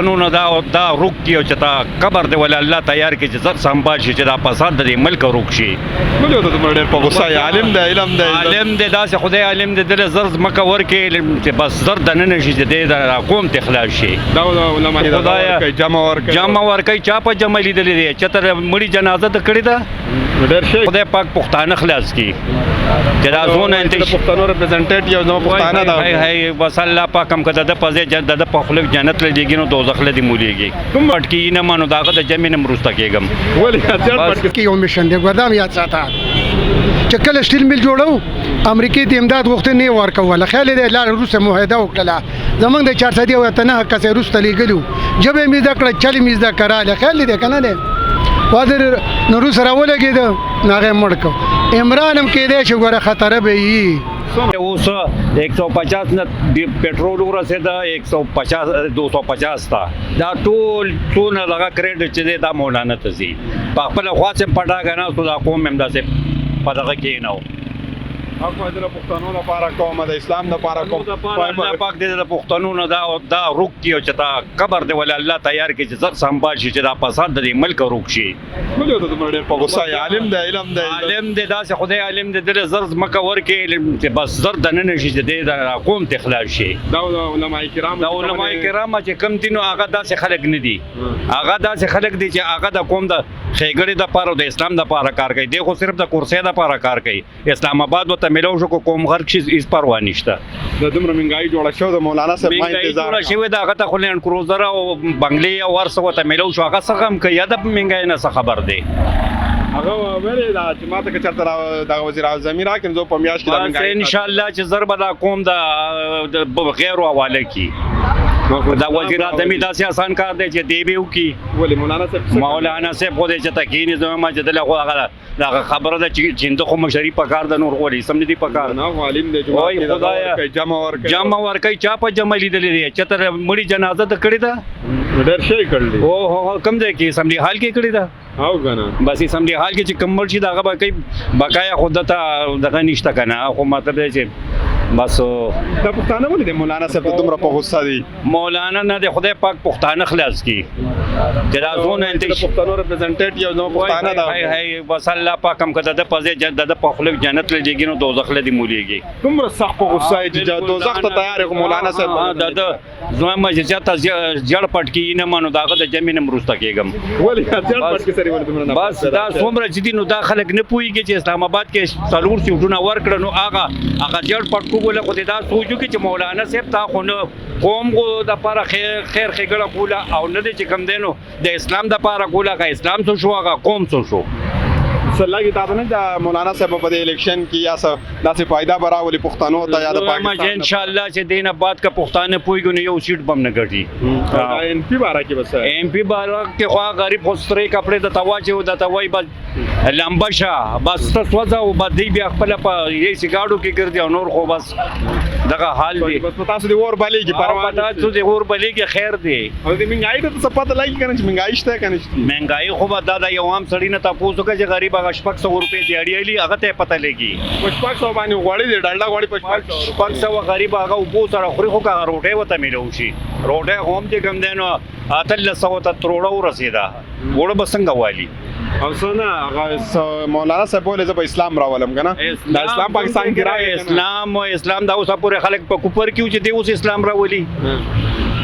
نو دا روک کیو چې تا قبر دی ولا الله تیار کی چې زر سنبال شي چې دا فساد د ملک روک شي. ولې ته تمر ډېر په غوسه یې عالم دی علم دی عالم دی داسې خدای عالم دی دل زر مکه ورکې چې بس زر د نن شي چې د قوم ته خلاص شي. دا علماء خدای جمع ورکې چا په جمع لیدلې دی چې تر مړي جنازه ته کړی دا ډېر شي خدای پاک پښتانه خلاص کی چې دا زونه انت پښتنو ریپرزنټیټیو نو پښتانه دا هي بس الله پاک هم کده د پځه د په خلک جنت لږی نو دوزخ لدی مولېږي کوم پټکی نه مانو داغه د جمع نه مرسته کېږم ولې ځل پټکی یو میشن دی ګردام یاد ساته چې کله سټیل میل جوړو امریکای ته امداد وخت نه ورکوله خاله د لار روسه معاهده وکړه زمونږ د 400 وته نه کسه روس ته لګلو جبه می دا کړه چلی می دا کراله خاله د کنه نه وادر نو روس راولګید ناغه مړکو عمران هم کې دې چې ګوره خطر به وي اوس 150 نه پټرول ورسېده 150 250 تا دا ټول دغه کریډټ چې دا مولانا ته زی په خپل خاصه پټا غنا سودا قوم هم داسې په دغه کې نه اخو د پښتنو لپاره کوم د اسلام لپاره کوم الله پاک دې د پښتنو نه دا روک کیو چې تا قبر دی ولا الله تیار کی چې زر سنبال شي چې دا فساد د ملک روک شي. ولې ته تمر ډېر په غوسه یې عالم دی علم دی داسې خدای عالم دی دل زر مکه ورکې چې بس زر د نن شي چې د قوم ته خلاص شي. دا علماء کرام چې کم دینو هغه داسې خلک نه دي هغه داسې خلک دي چې هغه د قوم د خېګړې د پاره د اسلام د پاره کار کوي دی خو صرف د کورسۍ د پاره کار کوي. اسلام آباد وته ملو شو کوم غرق شي هیڅ پروا نشته د دومره منګای جوړه شو د مولانا صاحب ما انتظار جوړه شوی دا هغه ته خو لین کروزر او بنگلې او ورسه وته ملو شو هغه څه هم کوي د منګای نه خبر دی هغه ویلې دا چې ماته که چرته د وزیر اعظم راکړم زه په میاش کې د منګای ان شاء الله چې ضرب دا قوم د غیر حواله کی دا وزیر اعظم داسې آسان کار دی چې دی به وکي. ولې مولانا صاحب خو دې چې تکینې زما چې دلته خو هغه خبره ده چې خو مشري په کار د نور غوړي سم دي په کار نه عالم دی خدای جمع ورکې چا په جمع لیدلې دی چې تر مړي جنازه ته کړی دا ډېر شي کړل او کم دی کې سم دي حال کې کړی دا او کنه بس سم دي حال کې چې کمل شي داغه به کوي بقایا خود ته دغه نشته کنه خو مطلب دی چې بس دا پښتانه ولې د مولانا صاحب دومره په غوسه دي مولانا نه د خدای پاک پښتانه خلاص کی چې دا زونه انت پښتنو ریپرزنټیټیو نو پښتانه دا هي بس الله پاک هم کده د پځه د په خلک جنت لږی نو دوزخ لدی مولېږي کومره سخت په غوسه چې دوزخ ته تیار یو مولانا صاحب دا زما چې ته جړ پټکی نه مانو داغه د جمع نه مرسته کېږم ولې جړ پټکی سره ولې تمره بس دا څومره چې دي نو دا خلک نه پوهیږي چې اسلام آباد کې څلور سیټونه ورکړه نو هغه جړ پټکو ګوله خو دا سوچو کې چې مولانا صاحب تا خو نو قوم کو د پاره خیر خېګړه کوله او نه دي چې کم دینو د اسلام د پاره کوله کا اسلام څه شو هغه قوم څه شو سلګي تاسو نه د مولانا صاحب په دې الیکشن کې یا څه داسې فائدہ براولي پښتنو ته یا د پاکستان ان شاء الله چې دینه بعد کا پښتانه پویګو یو سیټ بم نه ګټي ایم پی بارا کې بس ایم پی بارا کې خو غریب خوستري کپڑے د تواجه د توای بس لمبشا بس تاسو او بدی بیا خپل په یې سیګاړو کې ګرځي او نور خو بس دغه حال دی بس تاسو دی ور بلې کې پروا نه تاسو دی ور بلې کې خیر دی او دې منګای ته څه پته لګی کنه چې منګای شته کنه چې منګای خو به دا یو عام سړی نه تاسو کې چې غریب هغه 500 روپے دیاړي علی هغه ته پته لګي 500 باندې غوړي دی ډالډا غوړي 500 غریب هغه وبو سره خوري خو هغه روټه وته ملو شي روټه هم چې کم دینو اتل سو ته تروړو رسیدا وړ بسنګ والی او څنګه هغه مولانا صاحب ولې زه په اسلام راولم کنه د اسلام پاکستان کې راغی اسلام دا اوس پورې خلک په کوپر کې چې دی اوس اسلام راولي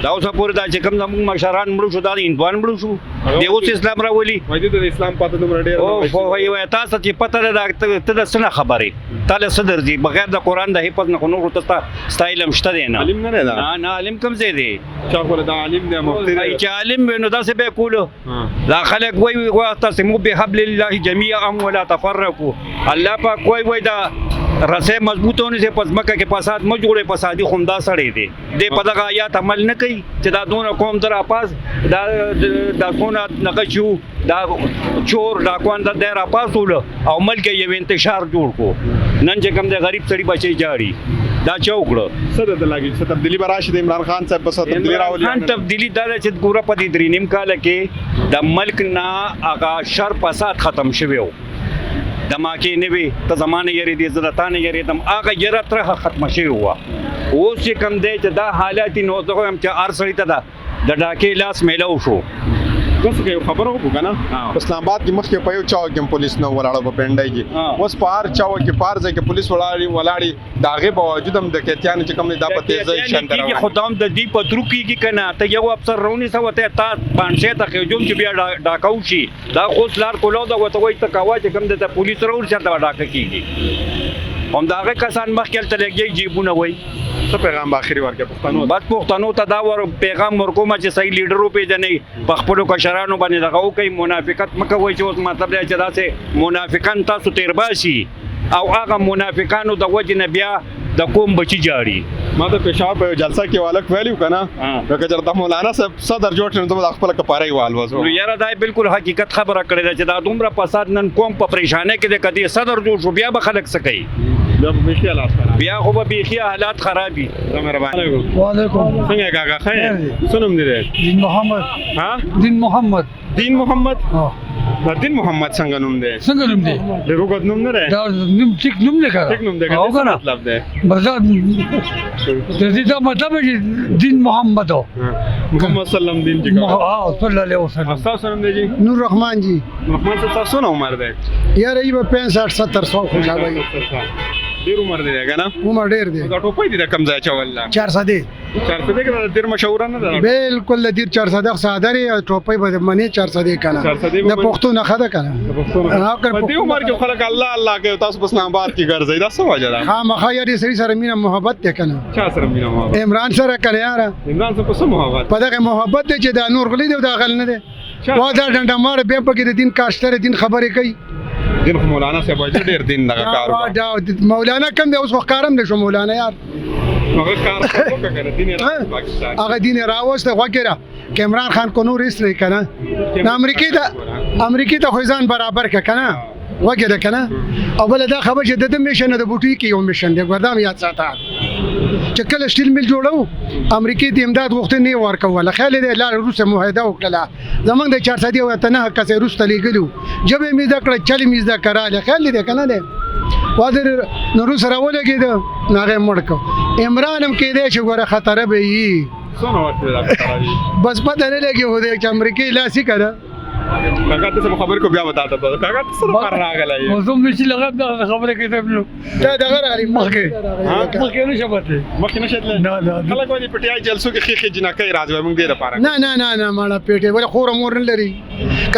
دا اوس پورې دا چې کوم زموږ مشران مړو شو دا هندوان مړو شو دی اوس اسلام راولي وایي د اسلام پته دومره ډېر او خو وایي تاسو چې پته ده ته د څه خبرې تاله صدر دی بغیر د قران د حفظ نه نور ته ستایلم شته دی نه علم نه ده نه علم کم زی دی چا کول دا علم دی مفتی دی چې علم نو دا څه به کولو دا خلک وایي تاسو بحبل الله جميعا ولا تفرقوا الله پاک وایي دا رسه مضبوطونه چې پزماکه کې فساد م جوړه فسادي خوندا سړی دی د پدغه آیات عمل نه کوي چې دا دونه قوم در اپاس دا خونه نقشو دا چور دا کوان در اپاسول او ملک یو انتشار جوړ کو نن چې کوم د غریب سړی بچي جاړي دا چوکړه څه د لګي څه تبدیلی براشد عمران خان صاحب په تبدیلی راولي خان تبدیلی دا چې ګوره په دې درې نیم کال کې د ملک نه هغه شر فساد ختم شوی د ماکې نه وي ته زمانه یری دې زړه نه یری دم هغه یره تر ختم شوی و اوس چې کم دی چې دا حالات نو زه هم چې ار سړی ته دا د ډاکې لاس میلاو شو. بس که خبره وکړو کنه اسلام آباد کې مخکې په یو چاو کې پولیس نه ولاړو په پنډای کې اوس په هر چاو کې په هر ځای کې پولیس ولاړی د هغې باوجود هم د کیتیانو چې کوم دی دا په تیزۍ شنته روان خو دا هم د دې په ترو کېږي که نه ته یو افسر راونیسه ته تا بانډشۍ ته خېجوم چې بیا ډاکه وشي دا خو اوس لار کولاو ده ورته وایي ته کوه چې کوم دی ته پولیس راورسي هلته به ډاکه کېږي همدغه کسان مخکې هلته لګي جیبونه وایي څه پیغام به اخري ورکړې پښتنو بس پښتنو ته دا پیغام ورکوم چې صحیح لیډر وپېژنئ په خپلو کشرانو باندې دغه وکئ منافقت مه کوئ چې اوس مطلب دی چې داسې منافقان تاسو تېر باسي او هغه منافقانو د وجې نه بیا د قوم بچي جاړي. ما د پېښور په یو جلسه کې والک ویلي وو که نه که چېرته مولانا صاحب صدر جوړ شي نو ته به د خپله کپاره یې والوځو. یاره دا بالکل حقیقت خبره کړې ده چې دا دومره فساد نن قوم په پریشانۍ کې دی که دې صدر جوړ شو بیا به خلک څه کوي بیا خو به بیخي حالات خراب وي. مهرباني وعلیکم څنګه کاکا ښه څه نوم دی دین محمد ها دین محمد دین محمد ها دین محمد څنګه نوم دی څنګه نوم دی ډېر اوږد نوم نه دی دا نوم ټیک نوم دی ټیک نوم دی که او څه کنه مطلب دی بس دا د دې دا مطلب دی چې دین محمد او محمد سلام دین جی ها صلی الله علیه وسلم تاسو نوم دی جی نور رحمان جی محمد صاحب تاسو نه عمر دی یاره ای به 65 70 100 خو ځای ډېر عمر دی که نه عمر ډېر دی دا ټوپۍ دي د کم ځای چول 400 دی 400 دی که دا ډېر مشهوره نه ده بالکل د دې 400 ساده دی ټوپۍ به منی 400 دی کنه 400 دی د پښتو نه خده کنه په دې عمر کې خلک الله الله کوي تاسو په اسلام آباد کې ګرځئ دا څه وجه ده خامخا یاري سړي سره مینه محبت دی کنه چا سره مینه محبت عمران سره کنه یاره عمران سره په څه محبت په دغه محبت دی چې دا نور غلی دی او دا غل نه دی وا دا ډنډه مار بیا پکې د دین کاشتره دین خبرې کوي دین خو مولانا صاحب وایي ډېر دین دغه کار دا مولانا کم دی اوس خو ښکارم دی شو مولانا یار هغه کار وکړه کنه دین یې پاکستان هغه دین یې راوسته غوږېره که عمران خان کو نور ایسلی که نه د امریکې ته خو ځان برابر که که نه وګېده که نه او بله دا خبر چې د ده میشن د بوټي کې یو میشن دی ګوردام یاد ساته چې کله سټیل میل جوړو امریکې ته امداد غوښتنې نه ورکوله خیال دی لاره وروسته معاهده وکړله زمونږ د 400 او 9 کسې وروسته لیږلي ژبه مې زده کړه چل مې زده کړه خیال دی که نه دی وادر نو روس راولګېده نو هغه یې مړ کړ عمران هم کېدی چې ګوره خطره به وي بس پته نه لګي خو دی چې امریکې لاسي که نه کاکا ته خبر کو بیا وتا ته کاکا ته سره پر راغلی موضوع نشي لغت دا خبره کوي ته نو دا دغه راغلی مخکې نشه پته مخکې نشه تللی خلک وایي پټیای جلسو کې خېخې جنکۍ راځي موږ دې لپاره نه ماړه پیټې ولا خور مور نه لري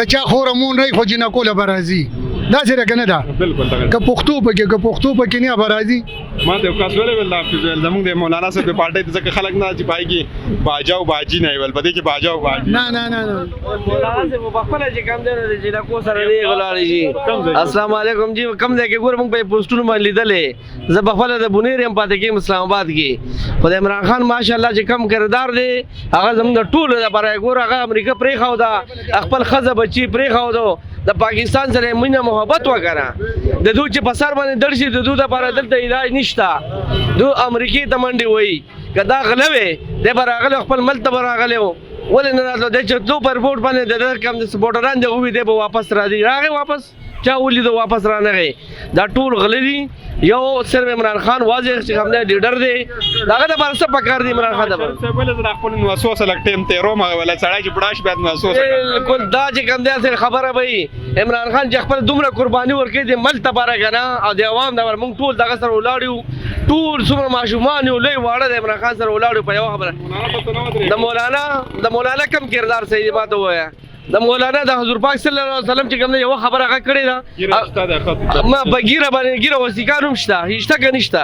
کچا خور مور نه خو جنکو له برازي دا سره کنه دا بالکل که پښتو پکې نه برازي ما ته کاس ویل ول زموږ د مولانا صاحب په پارټي ته ځکه خلک نه چې پایږي باجا او باجی نه ویل بده کې باجا او باجی نه مولانا صاحب په خپل چې کم دی چې دا کو سره دی غلاړي جی السلام علیکم جی کم دی کې ګور موږ په پوسټونو باندې لیدلې زه په خپل د بونیر هم پاتې کې اسلام آباد کې خدای عمران خان ماشاءالله چې کم کردار دی هغه زموږ ټول لپاره ګور هغه امریکا پرې خاو دا خپل خزه بچي پرې خاو دا د پاکستان سره مینه محبت وکړه د دوی چې په سر باندې درشي د دوی لپاره دلته علاج نشته دو امریکای ته منډي وای کدا غلوي د براغله خپل ملک ته براغله ولې نه راځو د چې دو پر بورډ باندې د کم د سپورټران دی وې د واپس راځي راغی واپس چا ولې د واپس را نه غي دا ټول غلي یو صرف عمران خان واضح چې کوم دی لیډر دی داغه د بار څه پکار دی عمران خان د بل د خپل وسوسه لک ټیم ته روما ولا سړی چې بډاش بیا وسوسه بالکل دا چې کوم دی سره خبره وي عمران خان چې خپل دومره قرباني ورکړي د ملک لپاره کنه او د عوام د موږ ټول دغه سره ولاړو ټول څومره ماشومان یو لوی واړه د عمران خان سره ولاړو په یو خبره د مولانا کم کردار صحیح ماته وایا د مولانا د حضور پاک صلی الله علیه وسلم چې کوم یو خبره هغه کړې ده ما بګیره باندې ګیره وسیکانو مشته کنيشته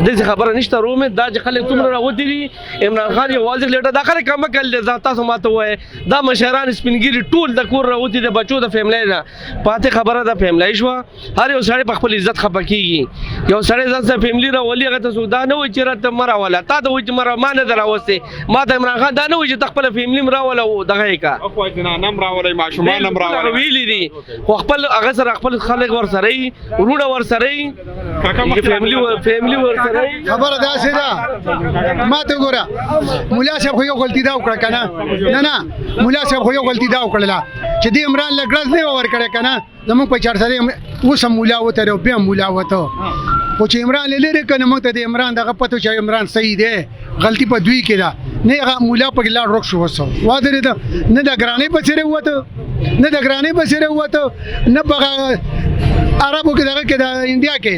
د خبره نشته رومه دا چې خلک څومره راوتی دي عمران خان یو واضح لیډر دا خلک کوم کړل تاسو ماته وای دا مشران سپینګری ټول د کور راوتی د بچو د فیملی نه پاتې خبره د فیملی شو هر یو سړی په خپل عزت خپه کیږي یو سړی ځان سره فیملی راولي هغه ته سودا نه وي چې راته مره ولا تا ته وي چې مره ما نه دراوسته ما ته عمران خان دا نه وي چې خپل فیملی مره ولا دغه کا خو جنا نم راولي ماشومان نم راولي ویلي دي خو خپل هغه سره خپل خلک ور سره ورونه ور سره فیملی خبره داسې ده ما ته ګوره مولا صاحب خو یو غلطي دا وکړه کنه نه مولا صاحب خو یو غلطي دا وکړله چې د عمران لګړز نه ورکړه کنه زموږ په 400 اوس مولا وته او بیا مولا وته خو چې عمران لري کنه موږ ته د عمران دغه پته چې عمران صحیح دی غلطي په دوی کې ده نه هغه مولا په ګلا روک شو وسو واده ده نه د ګرانې په سره وته نه د ګرانې په سره وته نه په عربو کې دغه کې د انډیا کې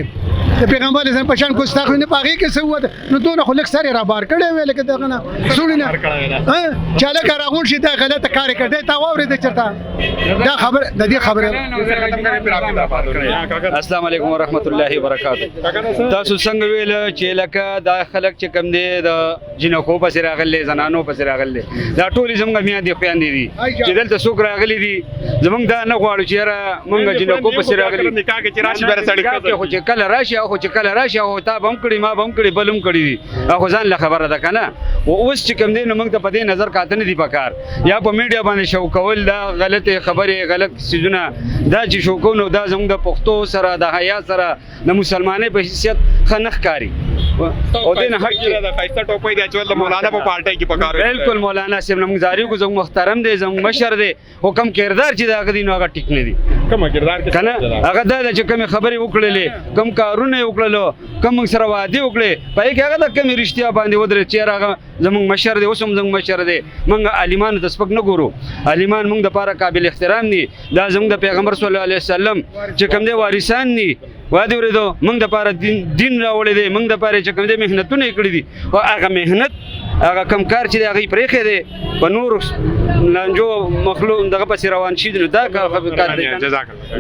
د پیغمبر اسلام پشان کو ستاخ نه پاږي کې څه وته نو دوه خلک سره را بار کړي ویل کې دغه نه سولینه چاله کارغون شي دا غلطه کار کړي تا وره د چرته دا خبر د دې خبره السلام علیکم ورحمت الله وبرکاته تاسو څنګه ویل چې لکه دا خلک چې کم دي د جنکو په سر راغلي زنانو په سر راغلي دا ټول زموږ میا دي خويندې دي چې دلته څوک راغلي دي زموږ دا نه غواړو چې را موږ جنکو په سر راغلي نکاح کې چې راشي بیر سړی خو چې کله راشي خو چې کله راشي او تا بم کړی ما بم کړی بلم کړی دي خو ځان له خبره ده کنه او اوس چې کم دي نو موږ ته په دې نظر کاته نه دي پکار یا په میډیا باندې شو کول دا غلطه خبره غلط سيزونه دا چې شو کو نو دا زموږ د پښتو سره د حیا سره د مسلمانۍ په حیثیت خنخ کاری او دین حق د خایسته ټوپۍ دی چې مولانا په پارټي کې پکار بالکل مولانا صاحب نمګ زاری کو زموږ محترم دی زموږ مشر دی حکم کردار چې دا غدي نو هغه ټیک نه دي کوم کردار کې کنه هغه دا چې کوم خبرې وکړلې کوم کارونه وکړلو کوم سره وعده وکړي پای کې هغه د کوم رښتیا باندې ودرې چې هغه زموږ مشر دی اوس هم زموږ مشر دی موږ عالمان د سپک نه ګورو عالمان موږ د پاره قابل احترام دي دا زموږ د پیغمبر صلی الله علیه وسلم چې کوم دی وارثان دي واده ورېدو موږ د پاره دین راوړی دی موږ د پاره چې کوم دی مهنتونه کړی دي او هغه مهنت هغه کم کار چې هغه پرېخې دی په نور لانجو مخلوق دغه پسې روان شي نو دا کار دی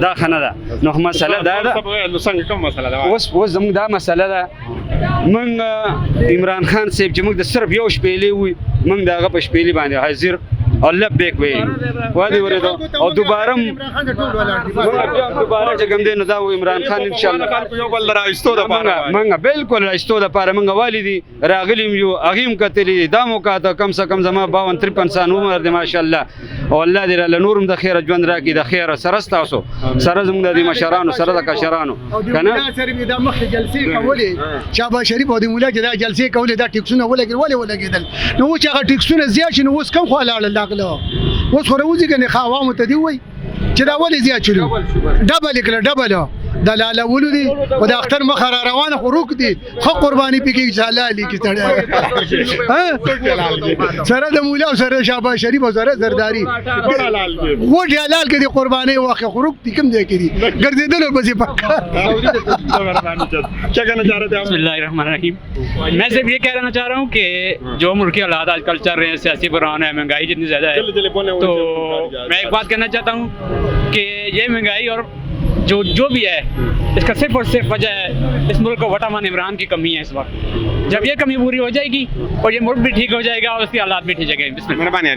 دا خنه ده نو مسله دا ده نو څنګه کوم مسله ده اوس زموږ دا مسله ده موږ عمران خان صاحب چې موږ د صرف یو شپېلې وي موږ د هغه په شپېلې باندې حاضر او لبیک وي واده ورېدو او دوباره چې کوم دی نو دا و عمران خان ان شاء الله یو بل راایستو د پاره موږ بالکل راایستو د پاره موږ والدي راغلیم یو اغیم کتلی دا موقعه کم سے کم زما 52-53 سال عمر دی ماشاءالله او الله دې له نورم د خیر ژوند راکړي د خیر سره تاسو سره زموږ د مشرانو سره د کشرانو کنه سره دا مخ جلسې کولې شابه شریف او د مولا چې دا جلسې کولې دا ټیکسونه ولګېدل نو چې هغه ټیکسونه زیات شنو اوس کم خو لاړل اوس خو راوځي کنه خاوامو ته دی وای چې دا ولې زیات شلو ډبل کړه ډبل د لاله ولودي او د اختر مخ روانه خو روک دي خو قرباني پکې جلالي کې تړه سره د مولا سره شابه شریف او سره زرداری و جلال کې د قرباني واخه خو روک دي کوم ځای کې دي ګرځیدل بس پکا क्या कहना चाह रहे थे आप बिस्मिल्लाहिर्रहमानिर्रहीम मैं सिर्फ ये कहना चाह रहा हूँ कि जो मुल्की हालात आजकल चल रहे हैं सियासी बुरान है महंगाई जितनी ज़्यादा है तो मैं एक बात कहना चाहता हूँ कि ये महंगाई और जो भी है इसका सिर्फ और सिर्फ वजह है इस मुल्क को वटामान इमरान की कमी है इस वक्त जब ये कमी पूरी हो जाएगी और ये मुल्क भी ठीक हो जाएगा और उसके हालात भी ठीक हो जाएंगे। मेहरबानी